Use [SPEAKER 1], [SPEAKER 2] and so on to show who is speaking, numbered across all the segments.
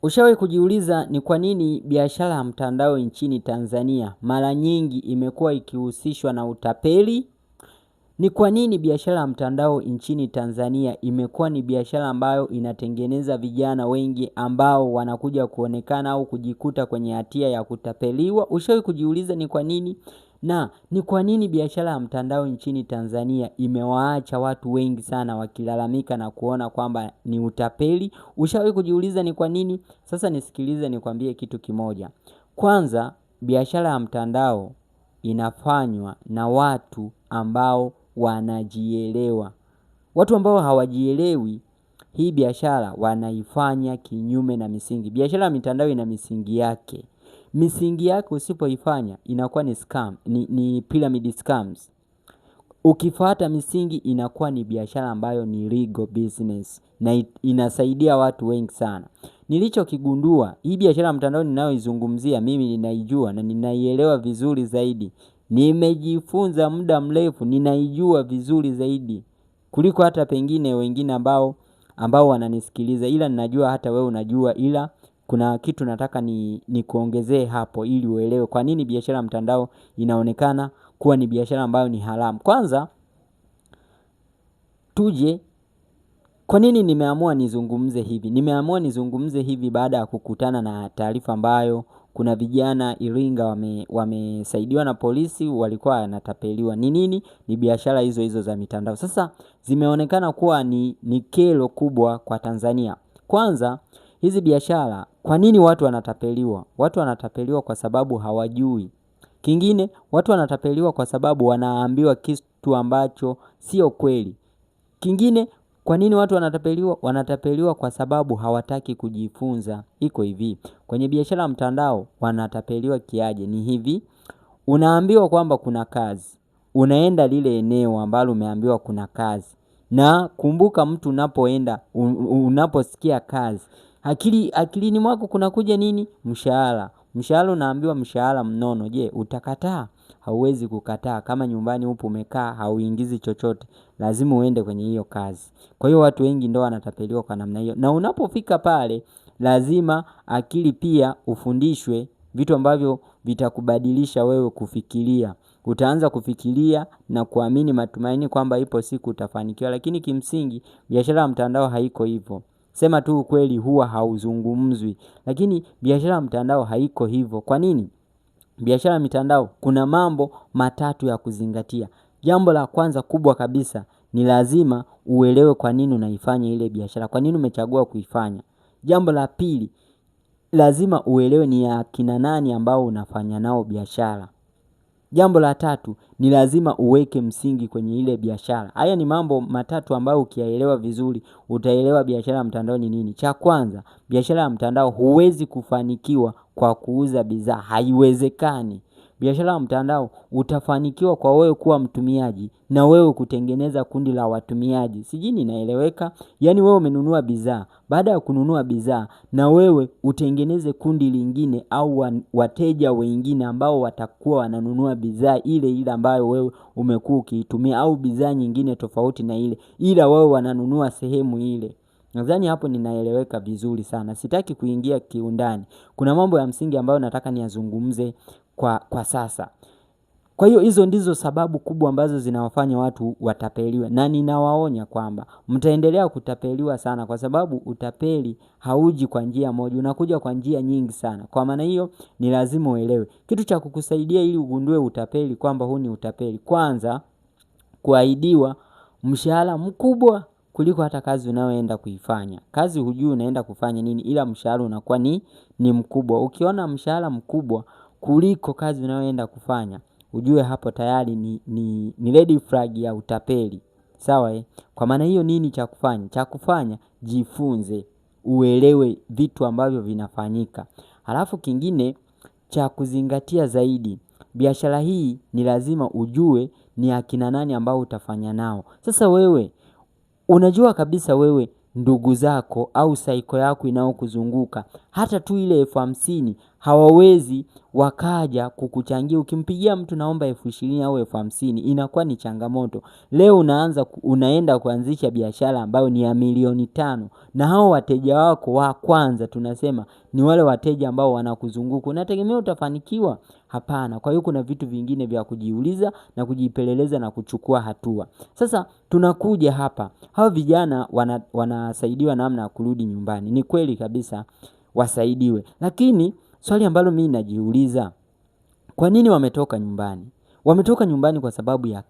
[SPEAKER 1] Ushawahi kujiuliza ni kwa nini biashara ya mtandao nchini Tanzania mara nyingi imekuwa ikihusishwa na utapeli? Ni kwa nini biashara ya mtandao nchini Tanzania imekuwa ni biashara ambayo inatengeneza vijana wengi ambao wanakuja kuonekana au kujikuta kwenye hatia ya kutapeliwa? Ushawahi kujiuliza ni kwa nini? Na ni kwa nini biashara ya mtandao nchini Tanzania imewaacha watu wengi sana wakilalamika na kuona kwamba ni utapeli? Ushawahi kujiuliza ni kwa nini? Sasa nisikilize nikwambie kitu kimoja. Kwanza, biashara ya mtandao inafanywa na watu ambao wanajielewa. Watu ambao hawajielewi, hii biashara wanaifanya kinyume na misingi. Biashara ya mitandao ina misingi yake. Misingi yake usipoifanya inakuwa ni scam, ni pyramid scams. Ukifuata misingi inakuwa ni biashara ambayo ni legal business na inasaidia watu wengi sana. Nilichokigundua, hii biashara ya mtandao ninayoizungumzia mimi ninaijua na ninaielewa vizuri zaidi. Nimejifunza muda mrefu, ninaijua vizuri zaidi kuliko hata pengine wengine ambao wananisikiliza, ila ninajua hata wewe unajua, ila kuna kitu nataka nikuongezee hapo ili uelewe kwa nini biashara ya mtandao inaonekana kuwa ni biashara ambayo ni haramu. Kwanza tuje, kwa nini nimeamua nizungumze hivi? Nimeamua nizungumze hivi baada ya kukutana na taarifa ambayo kuna vijana Iringa wamesaidiwa na polisi, walikuwa wanatapeliwa. Ni nini? Ni biashara hizo za mitandao. Sasa zimeonekana kuwa ni kero kubwa kwa Tanzania. Kwanza, hizi biashara, kwa nini watu wanatapeliwa? Watu wanatapeliwa kwa sababu hawajui. Kingine, watu wanatapeliwa kwa sababu wanaambiwa kitu ambacho sio kweli. Kingine, kwa nini watu wanatapeliwa? Wanatapeliwa kwa sababu hawataki kujifunza. Iko hivi, kwenye biashara ya mtandao wanatapeliwa kiaje? Ni hivi, unaambiwa kwamba kuna kazi. Unaenda lile eneo ambalo umeambiwa kuna kazi. Na kumbuka, mtu unapoenda, unaposikia kazi, akilini mwako kunakuja nini? Mshahara. Mshahara unaambiwa mshahara mnono. Je, utakataa? Hauwezi kukataa. Kama nyumbani upo umekaa hauingizi chochote, lazima uende kwenye hiyo kazi. Kwa hiyo watu wengi ndio wanatapeliwa kwa namna hiyo. Na unapofika pale, lazima akili pia ufundishwe vitu ambavyo vitakubadilisha wewe kufikiria. Utaanza kufikiria na kuamini matumaini kwamba ipo siku utafanikiwa, lakini kimsingi biashara ya mtandao haiko hivyo. Sema tu ukweli huwa hauzungumzwi, lakini biashara ya mtandao haiko hivyo. Kwa nini? Biashara ya mitandao kuna mambo matatu ya kuzingatia. Jambo la kwanza kubwa kabisa ni lazima uelewe kwa nini unaifanya ile biashara, kwa nini umechagua kuifanya. Jambo la pili, lazima uelewe ni akina nani ambao unafanya nao biashara. Jambo la tatu, ni lazima uweke msingi kwenye ile biashara. Haya ni mambo matatu ambayo ukiyaelewa vizuri, utaelewa biashara ya mtandao ni nini. Cha kwanza, biashara ya mtandao huwezi kufanikiwa kwa kuuza bidhaa, haiwezekani. Biashara ya mtandao utafanikiwa kwa wewe kuwa mtumiaji na wewe kutengeneza kundi la watumiaji. Sijui ninaeleweka? Yaani wewe umenunua bidhaa, baada ya kununua bidhaa na wewe utengeneze kundi lingine au wateja wengine ambao watakuwa wananunua bidhaa ile ambayo wewe umekuwa ukiitumia au bidhaa nyingine tofauti na ile, ila wewe wananunua sehemu ile. Nadhani hapo ninaeleweka vizuri sana. Sitaki kuingia kiundani. Kuna mambo ya msingi ambayo nataka niyazungumze kwa sasa. Kwa hiyo hizo ndizo sababu kubwa ambazo zinawafanya watu watapeliwe, na ninawaonya kwamba mtaendelea kutapeliwa sana, kwa sababu utapeli hauji kwa njia moja, unakuja kwa njia nyingi sana. Kwa maana hiyo ni lazima uelewe. Kitu cha kukusaidia ili ugundue utapeli kwamba huu ni utapeli, kwanza kuahidiwa mshahara mkubwa kuliko hata kazi unayoenda kuifanya. Kazi hujui unaenda kufanya nini, ila mshahara unakuwa ni mkubwa. Ukiona mshahara mkubwa kuliko kazi unayoenda kufanya, ujue hapo tayari ni red flag ya utapeli. Sawa? Kwa maana hiyo nini cha kufanya? Cha kufanya, jifunze, uelewe vitu ambavyo vinafanyika. Halafu kingine cha kuzingatia zaidi, biashara hii ni lazima ujue ni akina nani ambao utafanya nao. Sasa wewe unajua kabisa wewe, ndugu zako au saiko yako inayokuzunguka hata tu ile 50,000 hawawezi wakaja kukuchangia. Ukimpigia mtu naomba 20,000 au 50,000 inakuwa ni changamoto. Leo unaenda kuanzisha biashara ambayo ni ya milioni 5, na hao wateja wako wa kwanza tunasema ni wale wateja ambao wanakuzunguka. Unategemea utafanikiwa? Hapana. Kwa hiyo kuna vitu vingine vya kujiuliza na kujipeleleza na kuchukua hatua. Sasa tunakuja hapa, hao vijana wanasaidiwa namna ya kurudi nyumbani. Ni kweli kabisa wasaidiwe, lakini swali ambalo mimi najiuliza, kwa nini wametoka nyumbani? Wametoka nyumbani kwa sababu ya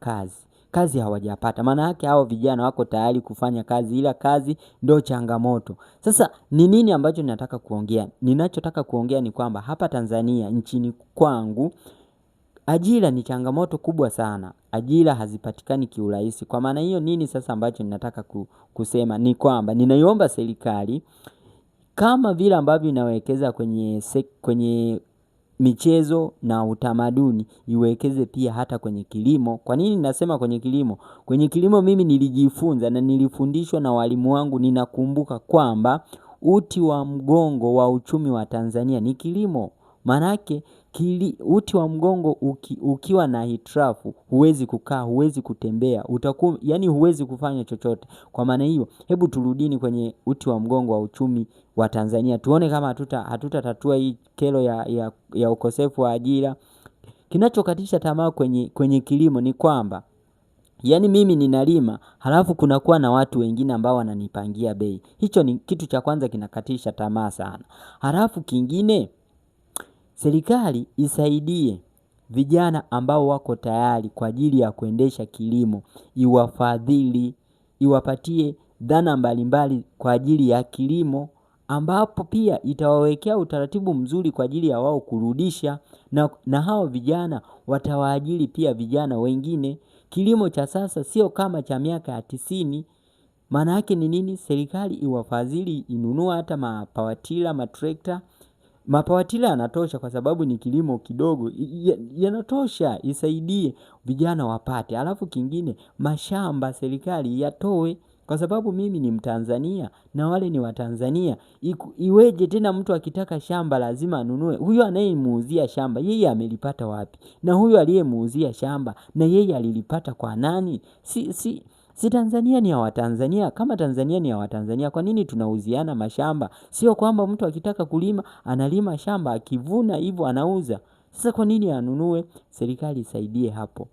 [SPEAKER 1] kazi hawajapata. Maana yake hao vijana wako tayari kufanya kazi, ila kazi ndio changamoto. Sasa ni nini ambacho ninataka kuongea? Ninachotaka kuongea ni kwamba hapa Tanzania, nchini kwangu, ajira ni changamoto kubwa sana. Ajira hazipatikani kiurahisi. Kwa maana hiyo nini sasa ambacho ninataka kusema ni kwamba ninaiomba serikali, kama vile ambavyo inawekeza kwenye michezo na utamaduni, iwekeze pia hata kwenye kilimo. Kwa nini nasema kwenye kilimo? Kwenye kilimo mimi nilijifunza na nilifundishwa na walimu wangu. Ninakumbuka kwamba uti wa mgongo wa uchumi wa Tanzania ni kilimo. Manake uti wa mgongo ukiwa na hitilafu, huwezi kukaa, huwezi kutembea, yani huwezi kufanya chochote. Kwa maana hiyo, hebu turudini kwenye uti wa mgongo wa uchumi wa Tanzania. Tuone kama hatutatatua hii kero ya ukosefu wa ajira. Kinachokatisha tamaa kwenye kilimo ni kwamba, yani mimi ninalima, halafu kunakuwa na watu wengine ambao wananipangia bei. Hicho ni kitu cha kwanza kinakatisha tamaa sana. Halafu kingine, serikali isaidie vijana ambao wako tayari kwa ajili ya kuendesha kilimo, iwafadhili, iwapatie dhana mbalimbali kwa ajili ya kilimo, ambapo pia itawawekea utaratibu mzuri kwa ajili ya wao kurudisha, na hao vijana watawaajiri pia vijana wengine. Kilimo cha sasa sio kama cha miaka ya 90. Maana yake ni nini? Serikali iwafadhili, inunua hata mapawatila, matrekta. Mapawatila yanatosha kwa sababu ni kilimo kidogo, yanatosha, isaidie vijana wapate. Alafu kingine, mashamba serikali yatoe, kwa sababu mimi ni Mtanzania na wale ni Watanzania. Iweje tena mtu akitaka shamba lazima anunue? Huyo anayemuuzia shamba yeye amelipata wapi? Na huyo aliyemuuzia shamba na yeye alilipata kwa nani? Si Tanzania ni ya Watanzania. Kama Tanzania ni ya Watanzania, kwa nini tunauziana mashamba? Sio kwamba mtu akitaka kulima analima shamba, akivuna hivyo anauza. Sasa kwa nini anunue? Serikali isaidie hapo.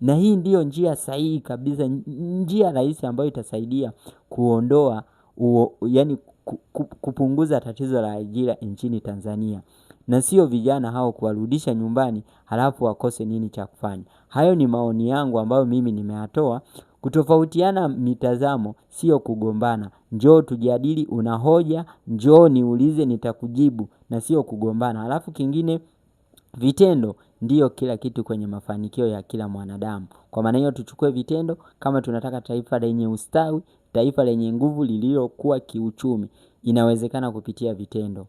[SPEAKER 1] Na hii ndio njia sahihi kabisa, njia rahisi ambayo itasaidia kuondoa yani kupunguza tatizo la ajira nchini Tanzania. Na sio vijana hao kuwarudisha nyumbani halafu wakose nini cha kufanya. Hayo ni maoni yangu ambayo mimi nimeyatoa. Kutofautiana mitazamo sio kugombana. Njoo tujadili, una hoja, njoo niulize nitakujibu, na sio kugombana. Halafu kingine, vitendo ndio kila kitu kwenye mafanikio ya kila mwanadamu. Kwa maana hiyo tuchukue vitendo kama tunataka taifa lenye ustawi, taifa lenye nguvu lililokuwa kiuchumi. Inawezekana kupitia vitendo.